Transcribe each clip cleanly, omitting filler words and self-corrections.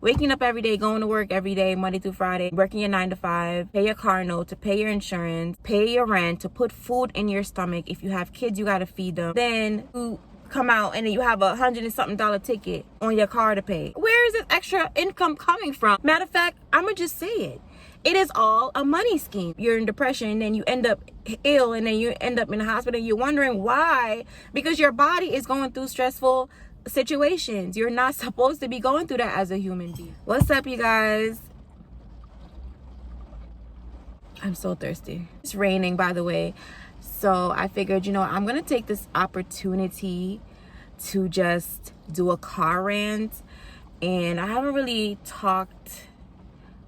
waking up every day, going to work every day, Monday through Friday, working your 9 to 5, pay your car note, to pay your insurance, pay your rent, to put food in your stomach. If you have kids, you got to feed them. Then you come out and then you have $100 and something ticket on your car to pay. Where is this extra income coming from? Matter of fact, I'm gonna just say it. It is all a money scheme. You're in depression and then you end up ill and then you end up in the hospital and you're wondering why, because your body is going through stressful situations. You're not supposed to be going through that as a human being. What's up, you guys? I'm so thirsty. It's raining, by the way. So I figured, I'm gonna take this opportunity to just do a car rant. And I haven't really talked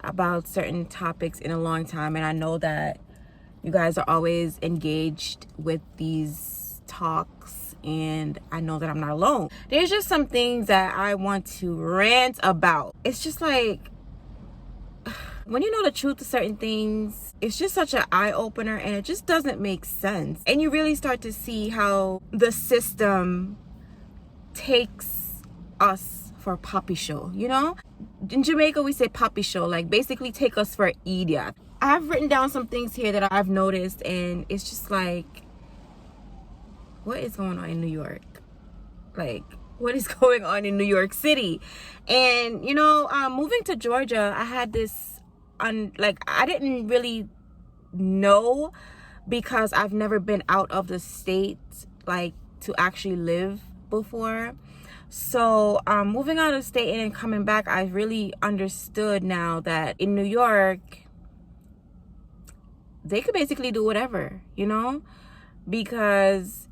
about certain topics in a long time, and I know that you guys are always engaged with these talks, and I know that I'm not alone. There's just some things that I want to rant about. It's just like, when you know the truth of certain things, it's just such an eye-opener, and it just doesn't make sense. And you really start to see how the system takes us for a puppy show, In Jamaica, we say puppy show, like basically take us for an idiot. I've written down some things here that I've noticed, and it's just like, what is going on in New York? Like, what is going on in New York City? And, moving to Georgia, I had this, I didn't really know, because I've never been out of the state, to actually live before. So moving out of state and then coming back, I really understood now that in New York, they could basically do whatever, because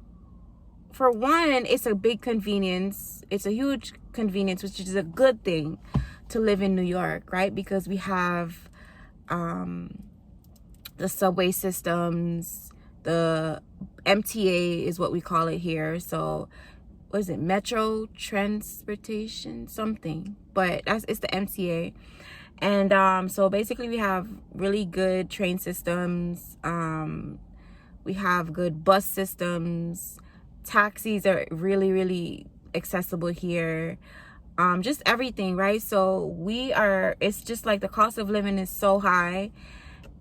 for one, it's a big convenience. It's a huge convenience, which is a good thing to live in New York, right? Because we have the subway systems, the MTA is what we call it here. So what is it, metro transportation something, but it's the MTA. And so basically we have really good train systems, we have good bus systems, taxis are really, really accessible here, just everything, right? So it's just like the cost of living is so high,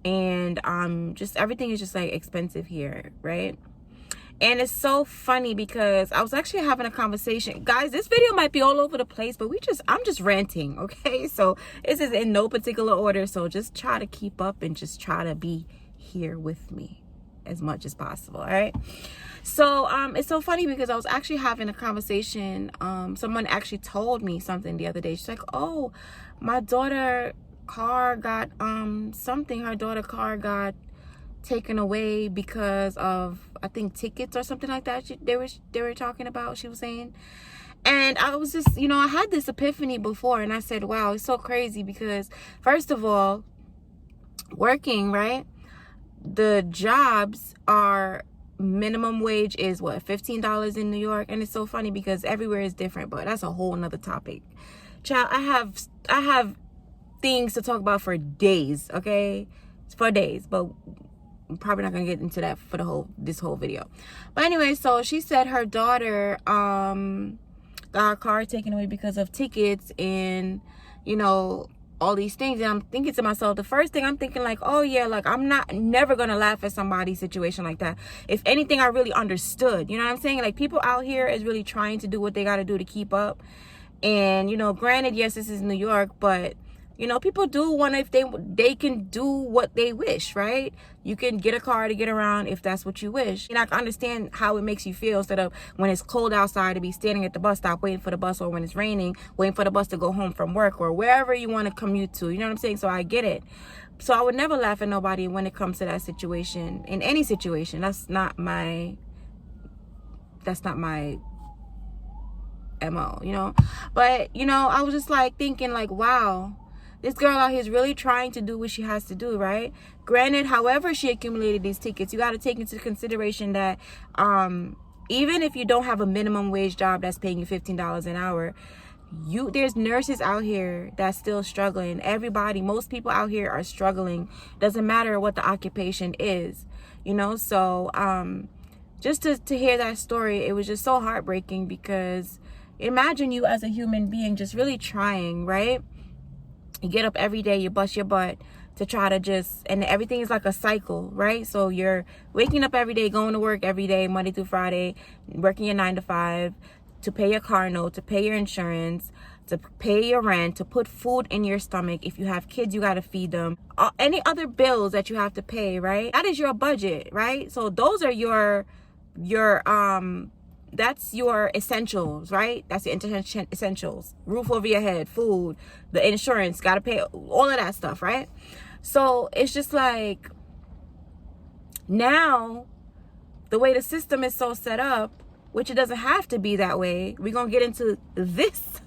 and just everything is just like expensive here, right? And it's so funny because I was actually having a conversation. Guys, this video might be all over the place, but I'm just ranting, okay? So this is in no particular order. So just try to keep up and just try to be here with me as much as possible, all right? So it's so funny because I was actually having a conversation. Someone actually told me something the other day. She's like, oh, my daughter car got her daughter car got taken away because of, I think, tickets or something like that. They were talking about, she was saying. And I was just, I had this epiphany before, and I said, wow, it's so crazy because, first of all, working, right, the jobs are, minimum wage is what, $15 in New York. And it's so funny because everywhere is different, but that's a whole nother topic. Child, I have things to talk about for days, okay? It's for days, but I'm probably not gonna get into that for this whole video. But anyway, so she said her daughter got her car taken away because of tickets and all these things. And I'm thinking to myself, the first thing I'm thinking, like, oh yeah, like I'm never gonna laugh at somebody's situation like that. If anything, I really understood, you know what I'm saying? Like, people out here is really trying to do what they gotta do to keep up. And granted, yes, this is New York, but people do want to, if they can do what they wish, right? You can get a car to get around if that's what you wish. And I can understand how it makes you feel, instead of when it's cold outside to be standing at the bus stop waiting for the bus, or when it's raining, waiting for the bus to go home from work, or wherever you want to commute to. You know what I'm saying? So I get it. So I would never laugh at nobody when it comes to that situation, in any situation. That's not my MO, But, I was just like thinking, like, wow, this girl out here is really trying to do what she has to do, right? Granted, however she accumulated these tickets, you got to take into consideration that even if you don't have a minimum wage job that's paying you $15 an hour, there's nurses out here that's still struggling. Most people out here are struggling. Doesn't matter what the occupation is, So just to hear that story, it was just so heartbreaking, because imagine you as a human being just really trying, right? You get up every day, you bust your butt to try to just, and everything is like a cycle, right? So you're waking up every day, going to work every day, Monday through Friday, working your 9 to 5, to pay your car note, to pay your insurance, to pay your rent, to put food in your stomach. If you have kids, you got to feed them. Any other bills that you have to pay, right? That is your budget, right? So those are your that's your essentials, right? That's your essentials. Roof over your head, food, the insurance, got to pay all of that stuff, right? So it's just like, now the way the system is so set up, which it doesn't have to be that way. We're going to get into this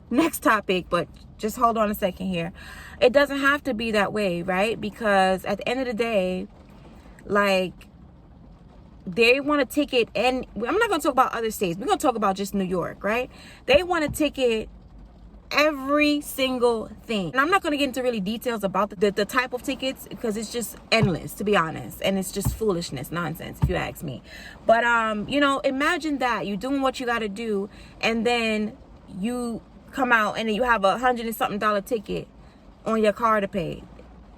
next topic, but just hold on a second here. It doesn't have to be that way, right? Because at the end of the day, like, they want to ticket, and I'm not going to talk about other states. We're going to talk about just New York, right? They want to ticket every single thing. And I'm not going to get into really details about the type of tickets, because it's just endless, to be honest. And it's just foolishness, nonsense, if you ask me. But, you know, imagine that you're doing what you got to do, and then you come out and then you have $100 and something ticket on your car to pay.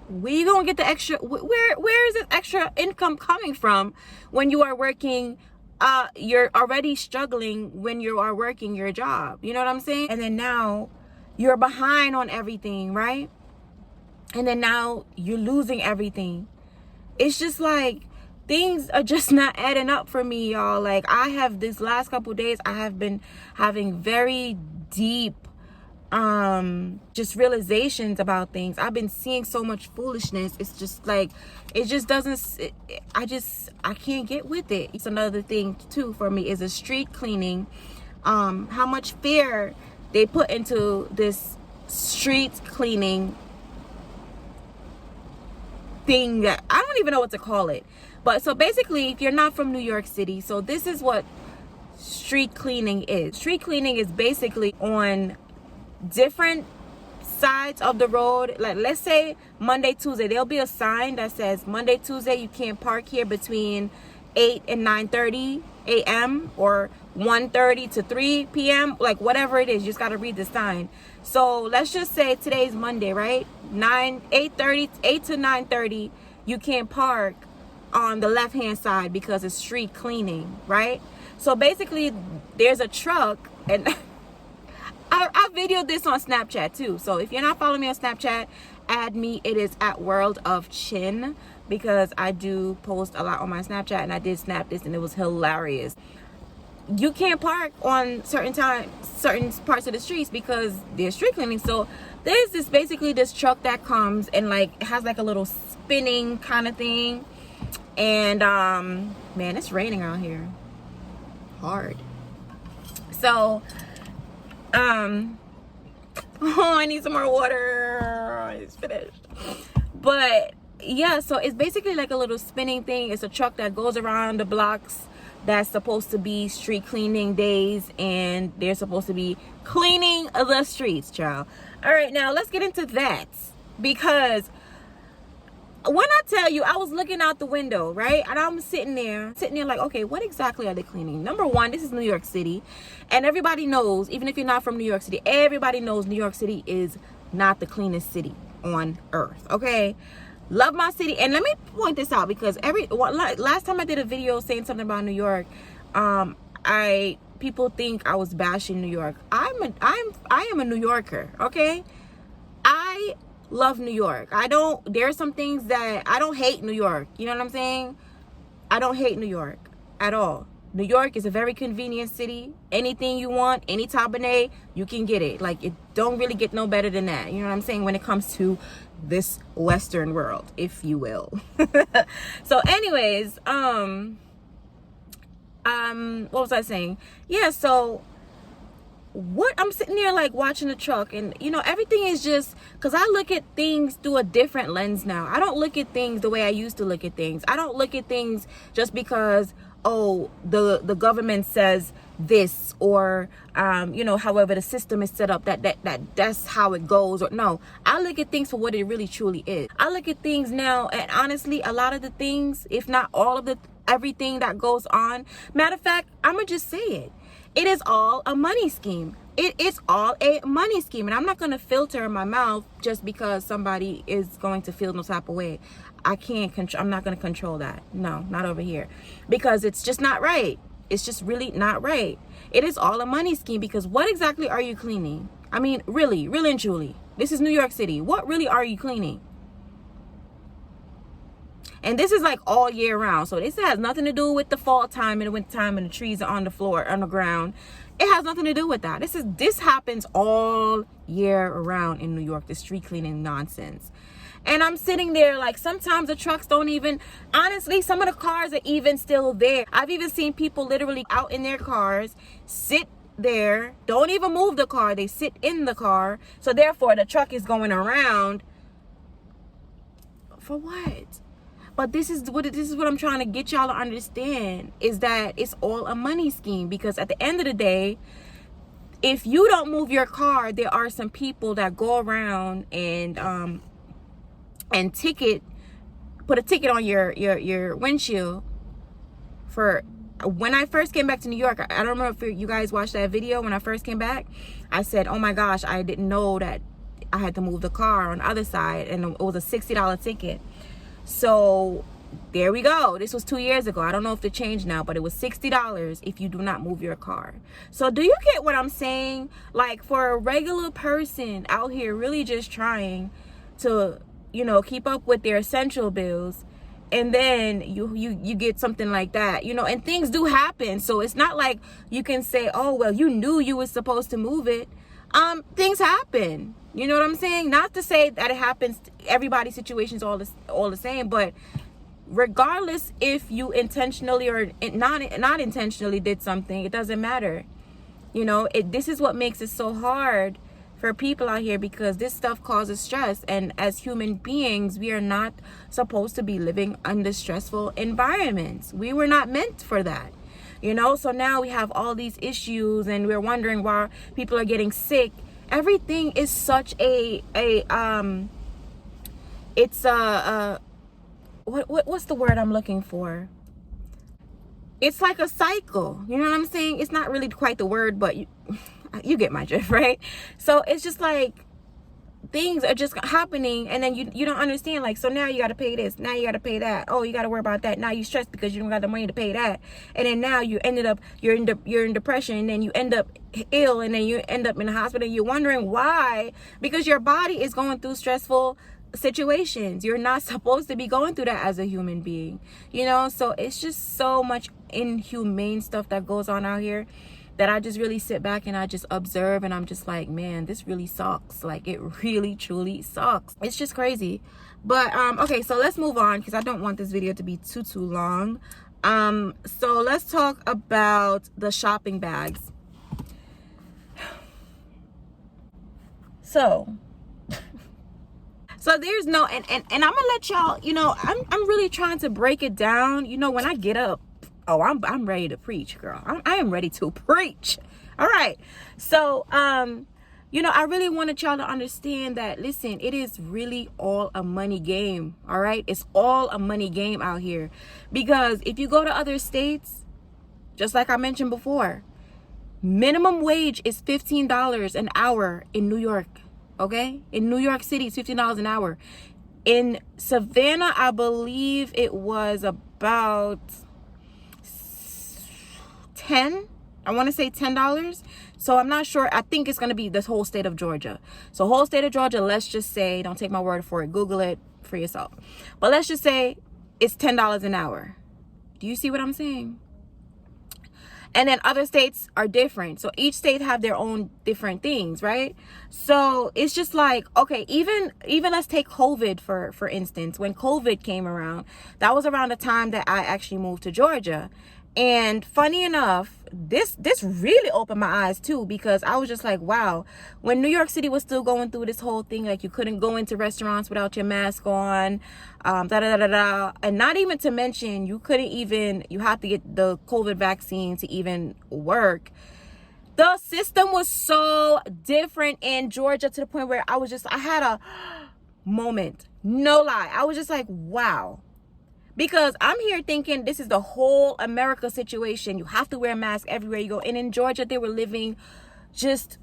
Where you gonna get the extra? Where is this extra income coming from when you are working? You're already struggling when you are working your job. You know what I'm saying? And then now you're behind on everything, right? And then now you're losing everything. It's just like, things are just not adding up for me, y'all. Like, I have, this last couple days, I have been having very deep just realizations about things. I've been seeing so much foolishness. It's just like, it just doesn't, I can't get with it. It's another thing too for me is a street cleaning. How much fear they put into this street cleaning thing that I don't even know what to call it. But so basically, if you're not from New York City, so this is what street cleaning is. Street cleaning is basically on different sides of the road. Like, let's say Monday, Tuesday, there'll be a sign that says Monday, Tuesday, you can't park here between 8 and 9:30 a.m. or 1:30 to 3 p.m. like whatever it is, you just got to read the sign. So let's just say today's Monday, right? 8 to 9:30, you can't park on the left hand side because it's street cleaning, right? So basically, there's a truck, and I videoed this on Snapchat too. So if you're not following me on Snapchat, add me. It is at World of Chin, because I do post a lot on my Snapchat, and I did snap this and it was hilarious. You can't park on certain parts of the streets because they're street cleaning. So there's this truck that comes and like has like a little spinning kind of thing. And man, it's raining out here hard. So oh, I need some more water. It's finished. But yeah, so it's basically like a little spinning thing. It's a truck that goes around the blocks that's supposed to be street cleaning days, and they're supposed to be cleaning the streets, child. All right, now let's get into that, because when I tell you, I was looking out the window, right? And I'm sitting there like, okay, what exactly are they cleaning? Number one, this is New York City. And everybody knows, even if you're not from New York City, everybody knows New York City is not the cleanest city on earth, okay? Love my city. And let me point this out, because last time I did a video saying something about New York, people think I was bashing New York. I am a New Yorker, okay? I love New York. There are some things that I don't hate New York. You know what I'm saying? I don't hate New York at all. New York is a very convenient city. Anything you want, any Tabernet, you can get it. Like, it don't really get no better than that. You know what I'm saying? When it comes to this Western world, if you will. So anyways, what was I saying? Yeah, so what I'm sitting there like watching the truck, and you know, everything is just, because I look at things through a different lens now. I don't look at things the way I used to look at things. I don't look at things just because, oh, the government says this, or you know, however the system is set up, that's how it goes. Or no, I look at things for what it really truly is. I look at things now, and honestly, a lot of the things, if not all of everything that goes on, matter of fact, I'm gonna just say it is all a money scheme. it is all a money scheme. And I'm not going to filter my mouth just because somebody is going to feel no type of way. I can't control. I'm not going to control that. No, not over here, because it's just not right. It's just really not right. It is all a money scheme, because what exactly are you cleaning? I mean, really and truly, this is New York City. What really are you cleaning? And this is like all year round. So this has nothing to do with the fall time and the winter time and the trees are on the floor, on the ground. It has nothing to do with that. This happens all year around in New York, the street cleaning nonsense. And I'm sitting there like, sometimes the trucks don't even, honestly, some of the cars are even still there. I've even seen people literally out in their cars, sit there, don't even move the car. They sit in the car. So therefore the truck is going around. For what? But this is what I'm trying to get y'all to understand, is that it's all a money scheme. Because at the end of the day, if you don't move your car, there are some people that go around and put a ticket on your windshield. For when I first came back to New York, I don't know if you guys watched that video. When I first came back, I said, oh my gosh, I didn't know that I had to move the car on the other side, and it was a $60 ticket. So there we go. This was 2 years ago. I don't know if it changed now, but it was $60 if you do not move your car. So do you get what I'm saying? Like, for a regular person out here really just trying to, you know, keep up with their essential bills, and then you get something like that, you know, and things do happen. So it's not like you can say, oh, well, you knew you were supposed to move it. Things happen. You know what I'm saying? Not to say that it happens, everybody's situation is all the same, but regardless if you intentionally or not intentionally did something, it doesn't matter. You know, this is what makes it so hard for people out here, because this stuff causes stress, and as human beings, we are not supposed to be living under stressful environments. We were not meant for that. You know, so now we have all these issues, and we're wondering why people are getting sick. Everything is such what's the word I'm looking for? It's like a cycle. You know what I'm saying? It's not really quite the word, but you get my drift, right? So it's just like things are just happening, and then you don't understand. Like, so now you got to pay this, now you got to pay that, oh, you got to worry about that, now you stressed because you don't got the money to pay that, and then now you're in depression, and then you end up ill, and then you end up in the hospital. You're wondering why, because your body is going through stressful situations. You're not supposed to be going through that as a human being, you know. So it's just so much inhumane stuff that goes on out here that I just really sit back and I just observe, and I'm just like, man, this really sucks. Like, it really truly sucks. It's just crazy. But okay, so let's move on, because I don't want this video to be too long. So let's talk about the shopping bags. So there's no, and I'm gonna let y'all, you know, I'm really trying to break it down. You know, when I get up, oh, I'm ready to preach, girl. I am ready to preach. All right. So, you know, I really wanted y'all to understand that, listen, it is really all a money game. All right. It's all a money game out here, because if you go to other states, just like I mentioned before, minimum wage is $15 an hour in New York. Okay. In New York City, it's $15 an hour. In Savannah, I believe it was about I want to say $10. So I'm not sure. I think it's going to be this whole state of Georgia. So whole state of Georgia, let's just say, don't take my word for it, Google it for yourself, but let's just say it's $10 an hour. Do you see what I'm saying? And then other states are different. So each state have their own different things, right? So it's just like, okay, even let's take COVID for instance. When COVID came around, that was around the time that I actually moved to Georgia. And funny enough, this really opened my eyes too, because I was just like, wow, when New York City was still going through this whole thing, like you couldn't go into restaurants without your mask on, and not even to mention you have to get the COVID vaccine to even work. The system was so different in Georgia, to the point where I had a moment, no lie. I was just like, wow. Because I'm here thinking this is the whole America situation. You have to wear a mask everywhere you go. And in Georgia, they were living just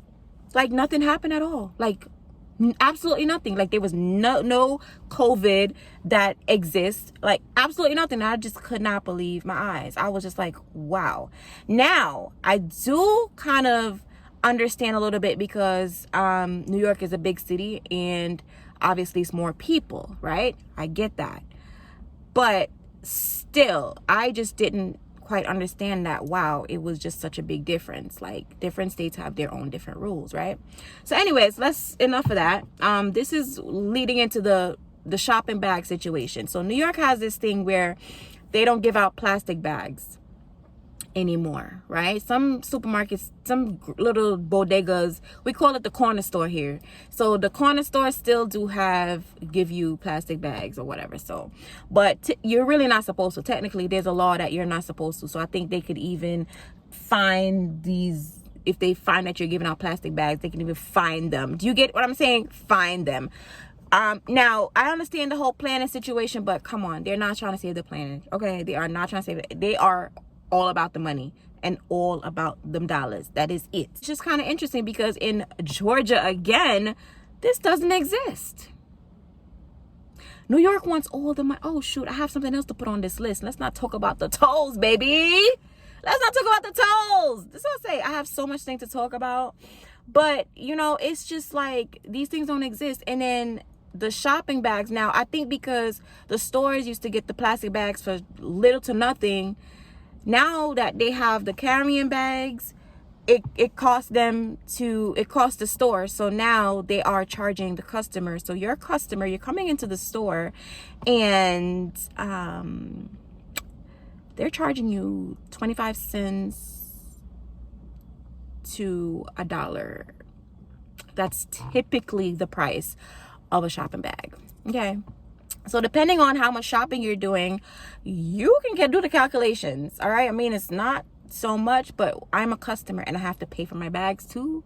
Like nothing happened at all. Like absolutely nothing. Like there was no COVID that exists. Like absolutely nothing. I just could not believe my eyes. I was just like, wow. Now I do kind of understand a little bit because New York is a big city and obviously it's more people, right? I get that. But still, I just didn't quite understand that, wow, it was just such a big difference. Like different states have their own different rules, right? So anyways, enough of that. This is leading into the shopping bag situation. So New York has this thing where they don't give out plastic bags anymore, right? Some supermarkets, some little bodegas, we call it the corner store here. So the corner stores still do give you plastic bags or whatever. So, but you're really not supposed to. Technically, there's a law that you're not supposed to. So I think they could even fine these, if they find that you're giving out plastic bags, they can even fine them. Do you get what I'm saying? Fine them. Now I understand the whole planet situation, but come on, they're not trying to save the planet. Okay, they are not trying to save it. They are all about the money and all about them dollars. That is it. It's just kind of interesting because in Georgia, again, this doesn't exist. New York wants all the money. Oh shoot, I have something else to put on this list. Let's not talk about the tolls, baby. Let's not talk about the tolls. That's what I say. I have so much things to talk about, but you know, it's just like these things don't exist. And then the shopping bags now, I think because the stores used to get the plastic bags for little to nothing, now that they have the carrying bags, it costs the store. So now they are charging the customer. So your customer, you're coming into the store and they're charging you 25 cents to $1. That's typically the price of a shopping bag. Okay. So depending on how much shopping you're doing, you can do the calculations. All right. I mean, it's not so much, but I'm a customer and I have to pay for my bags too.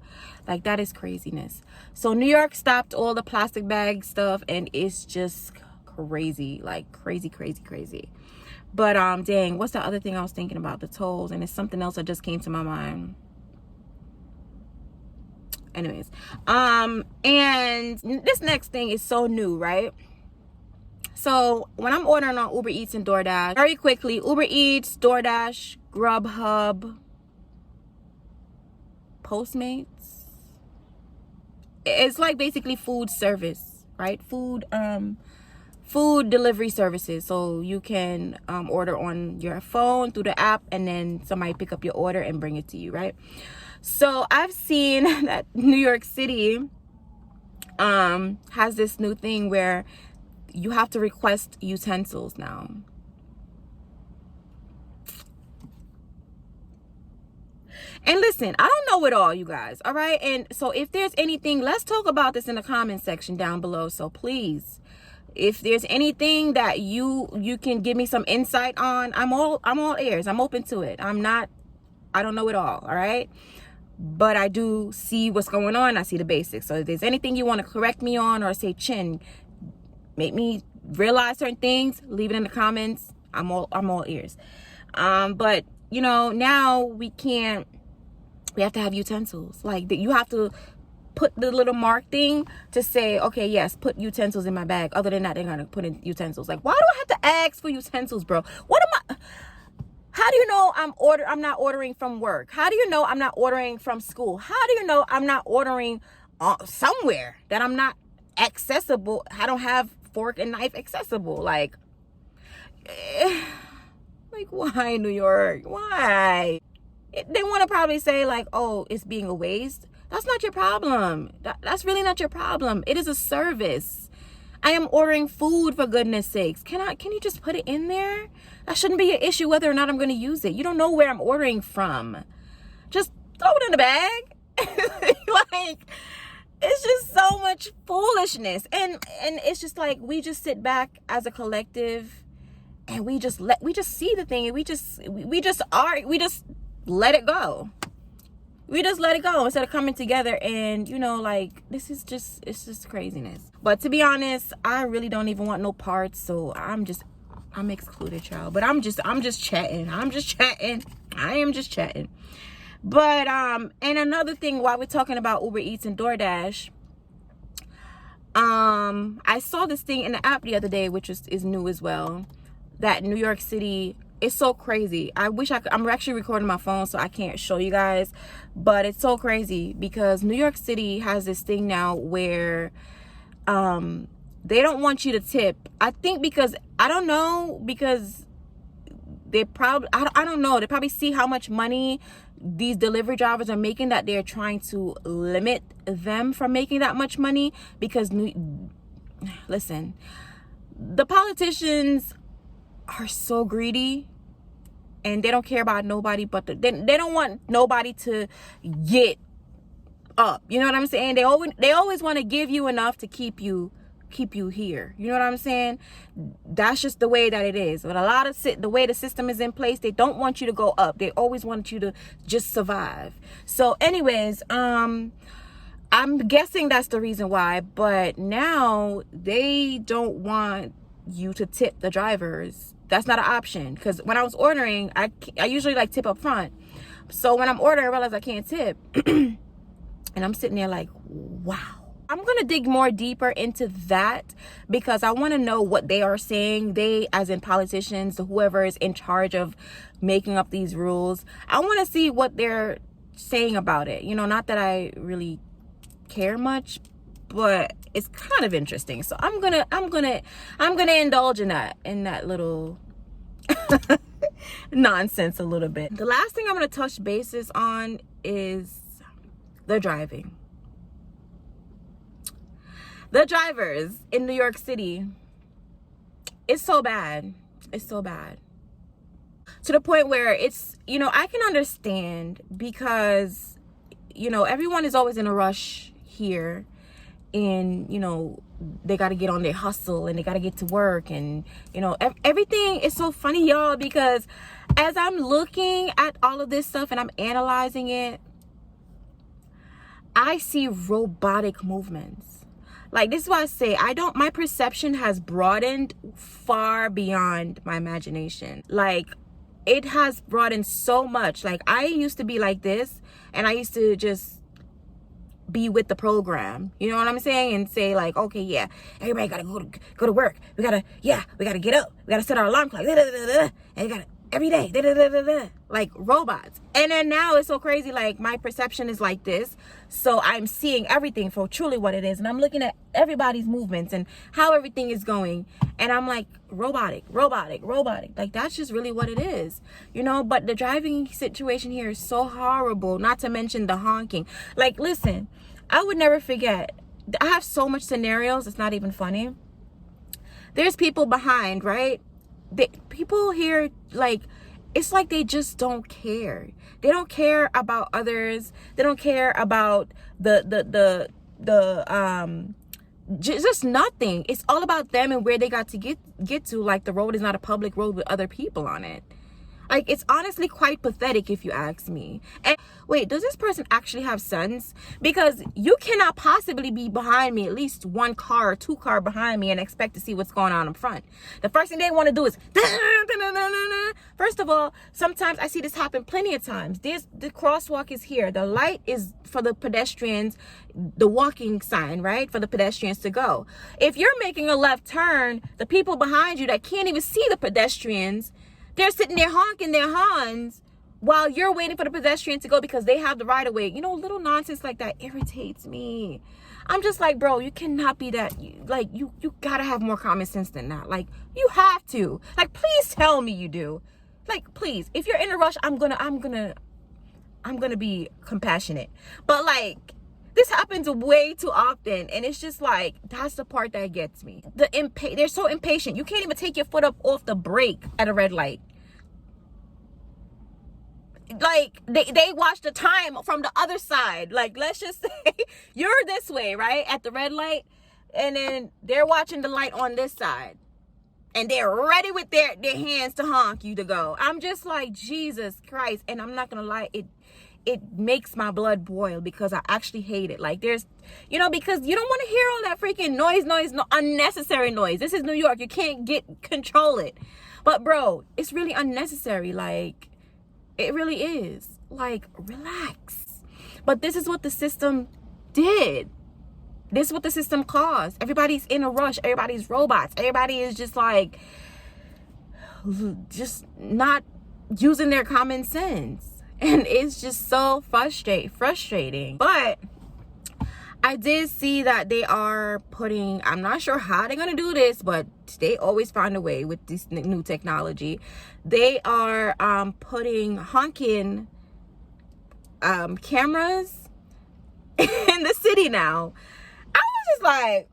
Like that is craziness. So New York stopped all the plastic bag stuff and it's just crazy, like crazy. But dang, what's the other thing I was thinking about? The tolls, and it's something else that just came to my mind. Anyways, and this next thing is so new, right? So when I'm ordering on Uber Eats and DoorDash, very quickly, Uber Eats, DoorDash, Grubhub, Postmates, it's like basically food service, right? Food delivery services. So you can order on your phone through the app and then somebody pick up your order and bring it to you, right? So I've seen that New York City has this new thing where you have to request utensils now. And listen, I don't know it all, you guys. All right. And so if there's anything, let's talk about this in the comment section down below. So please, if there's anything that you can give me some insight on, I'm all ears. I'm open to it. I don't know it all. All right. But I do see what's going on. I see the basics. So if there's anything you want to correct me on or say, Chin, make me realize certain things, leave it in the comments. I'm all ears. But you know, now we have to have utensils. Like you have to put the little mark thing to say, okay, yes, put utensils in my bag. Other than that, they're gonna put in utensils. Like, why do I have to ask for utensils, bro? How do you know I'm not ordering from work? How do you know I'm not ordering from school? How do you know I'm not ordering somewhere that I'm not accessible? I don't have fork and knife accessible. Like why New York? Why? They want to probably say like, oh, it's being a waste. That's not your problem. That's really not your problem. It is a service. I am ordering food, for goodness sakes. Can you just put it in there? That shouldn't be an issue whether or not I'm going to use it. You don't know where I'm ordering from. Just throw it in the bag. Like, it's just so much foolishness. And it's just like, we just sit back as a collective and we just see the thing and we just let it go. We just let it go instead of coming together and, you know, like, it's just craziness. But to be honest, I really don't even want no parts. So I'm excluded, y'all. But I'm just chatting. I am just chatting. But and another thing, while we're talking about Uber Eats and DoorDash, I saw this thing in the app the other day, which is new as well, that New York City is so crazy. I wish I'm actually recording my phone, so I can't show you guys, but it's so crazy because New York City has this thing now where they don't want you to tip. I think because, I don't know, because they probably, I don't know, they probably see how much money these delivery drivers are making, that they're trying to limit them from making that much money. Because listen, the politicians are so greedy, and they don't care about nobody but they don't want nobody to get up, you know what I'm saying? They always want to give you enough to keep you here, you know what I'm saying? That's just the way that it is. But a lot of the way the system is in place, they don't want you to go up. They always want you to just survive. So anyways, I'm guessing that's the reason why. But now they don't want you to tip the drivers. That's not an option, because when I was ordering, I usually like tip up front. So when I'm ordering, I realize I can't tip. And I'm sitting there like, wow. I'm going to dig more deeper into that, because I want to know what they are saying. They, as in politicians, whoever is in charge of making up these rules. I want to see what they're saying about it. You know, not that I really care much, but it's kind of interesting. So I'm gonna indulge in that little nonsense a little bit. The last thing I'm gonna touch bases on is the driving. The drivers in New York City, it's so bad. It's so bad. To the point where it's, you know, I can understand, because, you know, everyone is always in a rush here, and, you know, they got to get on their hustle, and they got to get to work, and, you know, everything is so funny, y'all, because as I'm looking at all of this stuff and I'm analyzing it, I see robotic movements. Like, this is why I say my perception has broadened far beyond my imagination. Like, it has broadened so much. Like, I used to be like this, and I used to just be with the program, you know what I'm saying, and say like, okay, yeah, everybody gotta go to work. We gotta get up. We gotta set our alarm clock. And you gotta every day, like robots. And then now it's so crazy. Like, my perception is like this, so I'm seeing everything for truly what it is, and I'm looking at everybody's movements and how everything is going, and I'm like, robotic. Like, that's just really what it is, you know. But the driving situation here is so horrible, not to mention the honking. Like, listen, I would never forget, I have so much scenarios, it's not even funny. There's people behind, right? People here, like, it's like they just don't care. They don't care about others. They don't care about just nothing. It's all about them and where they got to get to. Like, the road is not a public road with other people on it. Like, it's honestly quite pathetic, if you ask me. And wait, does this person actually have sons? Because you cannot possibly be behind me, at least one car or two car behind me, and expect to see what's going on in front. The first thing they want to do is, first of all, sometimes I see this happen plenty of times. The crosswalk is here. The light is for the pedestrians, the walking sign, right? For the pedestrians to go. If you're making a left turn, the people behind you that can't even see the pedestrians, they're sitting there honking their horns while you're waiting for the pedestrian to go because they have the right of way. You know, little nonsense like that irritates me. I'm just like, bro, you cannot be that. Like, you gotta have more common sense than that. Like, you have to. Like, please tell me you do. Like, please, if you're in a rush, I'm gonna be compassionate. But like, this happens way too often, and it's just like, that's the part that gets me. They're so impatient. You can't even take your foot up off the brake at a red light. Like, they watch the time from the other side. Like, let's just say you're this way, right, at the red light, and then they're watching the light on this side, and they're ready with their hands to honk you to go. I'm just like, Jesus Christ. And I'm not gonna lie, it makes my blood boil, because I actually hate it. Like, there's, you know, because you don't want to hear all that freaking noise, unnecessary noise. This is New York. You can't control it. But bro, it's really unnecessary. Like, It really is. Like, relax. But this is what the system did. This is what the system caused. Everybody's in a rush. Everybody's robots. Everybody is just like, just not using their common sense. And it's just so frustrating. But I did see that they are putting, I'm not sure how they're going to do this, but they always find a way with this new technology. They are putting honking cameras in the city now. I was just like,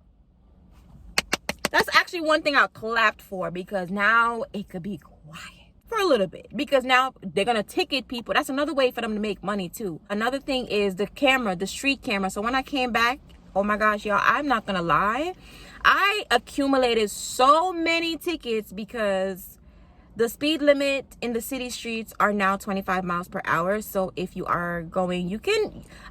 that's actually one thing I clapped for, because now it could be quiet for a little bit, because now they're gonna ticket people. That's another way for them to make money too. Another thing is the camera, the street camera. So when I came back, oh my gosh, y'all, I'm not gonna lie, I accumulated so many tickets because the speed limit in the city streets are now 25 miles per hour. So if you are going,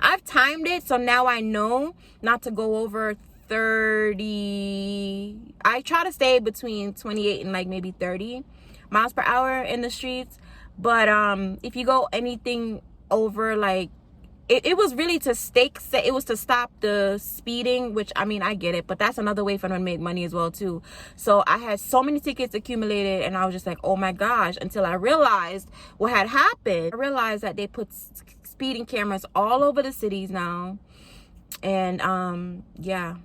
I've timed it, so now I know not to go over 30. I try to stay between 28 and like maybe 30 miles per hour in the streets. But if you go anything over, like, it was really to it was to stop the speeding, which, I mean, I get it, but that's another way for them to make money as well too. So I had so many tickets accumulated, and I was just like, oh my gosh, until I realized what had happened. I realized that they put speeding cameras all over the cities now. And yeah,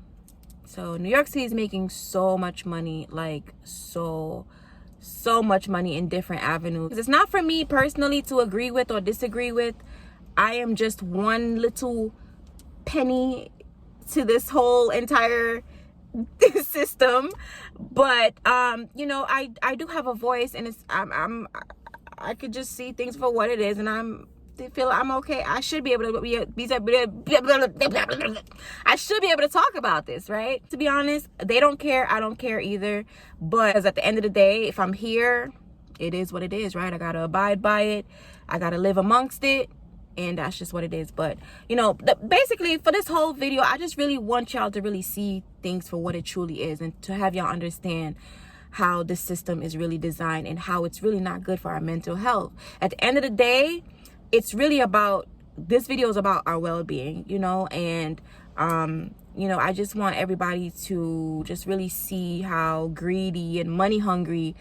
so New York City is making so much money, like so much money in different avenues. It's not for me personally to agree with or disagree with. I am just one little penny to this whole entire system. But you know, I do have a voice, and it's I could just see things for what it is, and I feel I'm okay. I should be able to I should be able to talk about this, right? To be honest, they don't care, I don't care either. But at the end of the day, if I'm here, it is what it is, right? I gotta abide by it. I gotta live amongst it. And that's just what it is. But, you know, basically for this whole video, I just really want y'all to really see things for what it truly is, and to have y'all understand how the system is really designed and how it's really not good for our mental health. At the end of the day, it's really about, this video is about our well-being, you know. And you know, I just want everybody to just really see how greedy and money hungry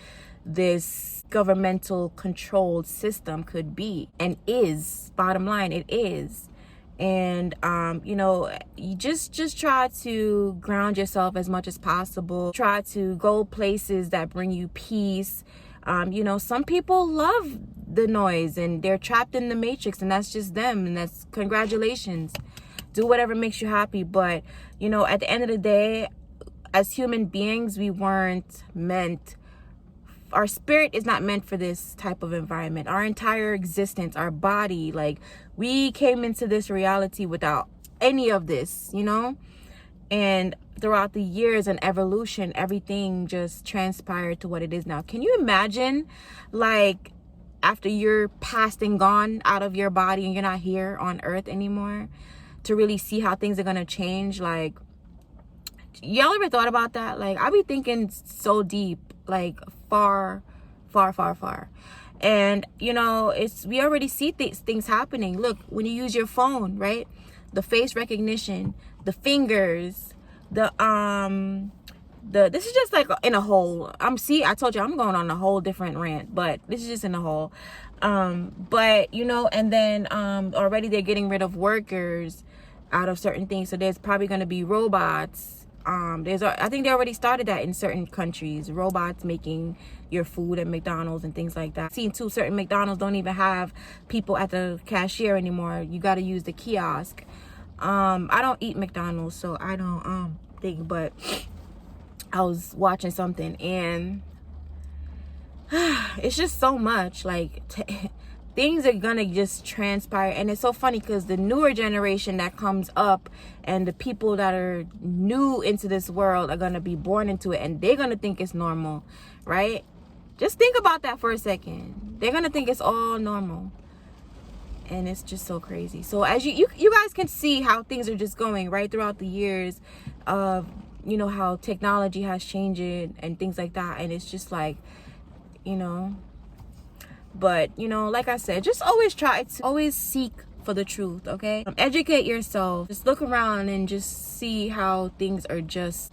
this governmental controlled system could be, and is. Bottom line, it is. And you know, you just try to ground yourself as much as possible. Try to go places that bring you peace. You know, some people love the noise and they're trapped in the matrix, and that's just them, and that's congratulations. Do whatever makes you happy. But, you know, at the end of the day, as human beings, we weren't meant, our spirit is not meant for this type of environment. Our entire existence, our body, like, we came into this reality without any of this, you know. And throughout the years and evolution, everything just transpired to what it is now. Can you imagine, like, after you're passed and gone out of your body and you're not here on earth anymore, to really see how things are gonna change? Like, y'all ever thought about that? Like, I be thinking so deep, like far. And, you know, we already see things happening. Look, when you use your phone, right? The face recognition, the fingers, this is just like in a whole, I told you I'm going on a whole different rant, but this is just in a whole. But, you know, and then already they're getting rid of workers out of certain things. So there's probably going to be robots. I think they already started that in certain countries, robots making your food at McDonald's and things like that. Seen too, certain McDonald's don't even have people at the cashier anymore. You got to use the kiosk. I don't eat McDonald's, so I don't think, but I was watching something, and it's just so much, like, things are gonna just transpire. And it's so funny because the newer generation that comes up, and the people that are new into this world, are gonna be born into it, and they're gonna think it's normal, right? Just think about that for a second. They're gonna think it's all normal, and it's just so crazy. So as you guys can see how things are just going right throughout the years of, you know, how technology has changed and things like that. And it's just like, you know, But you know, like I said, just always try to always seek for the truth. Okay, educate yourself. Just look around and just see how things are just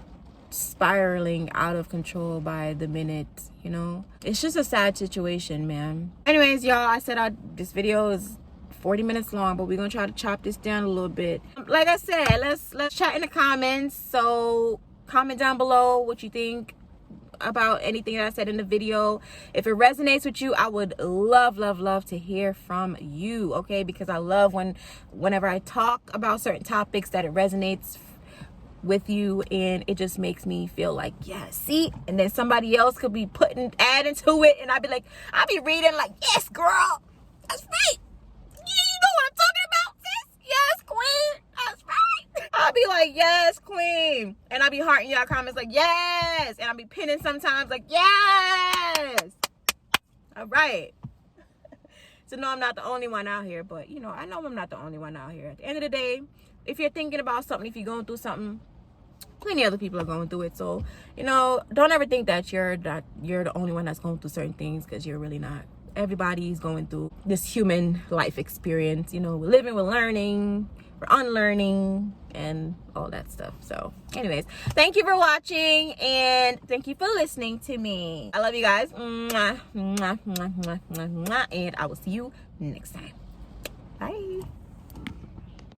spiraling out of control by the minute. You know, it's just a sad situation, man. Anyways, y'all, I said this video is 40 minutes long, but we're gonna try to chop this down a little bit. Like I said, let's chat in the comments. So comment down below what you think about anything that I said in the video. If it resonates with you, I would love to hear from you. Okay, because I love whenever I talk about certain topics that it resonates with you, and it just makes me feel like, yeah, see, and then somebody else could be adding to it, and I'll be reading like, yes, girl, that's right. You know what I'm talking about, sis? Yes, queen, that's right. I'll be like, yes, queen, and I'll be hearting y'all comments like, yes, and I'll be pinning sometimes like, yes. All right. So no, I'm not the only one out here, but you know, I know I'm not the only one out here. At the end of the day, if you're thinking about something, if you're going through something, plenty other people are going through it. So, you know, don't ever think that you're the only one that's going through certain things, because you're really not. Everybody's going through this human life experience. You know, we're living, we're learning, we're unlearning, and all that stuff. So anyways, thank you for watching, and thank you for listening to me. I love you guys. Mwah, mwah, mwah, mwah, mwah, mwah, and I will see you next time. Bye.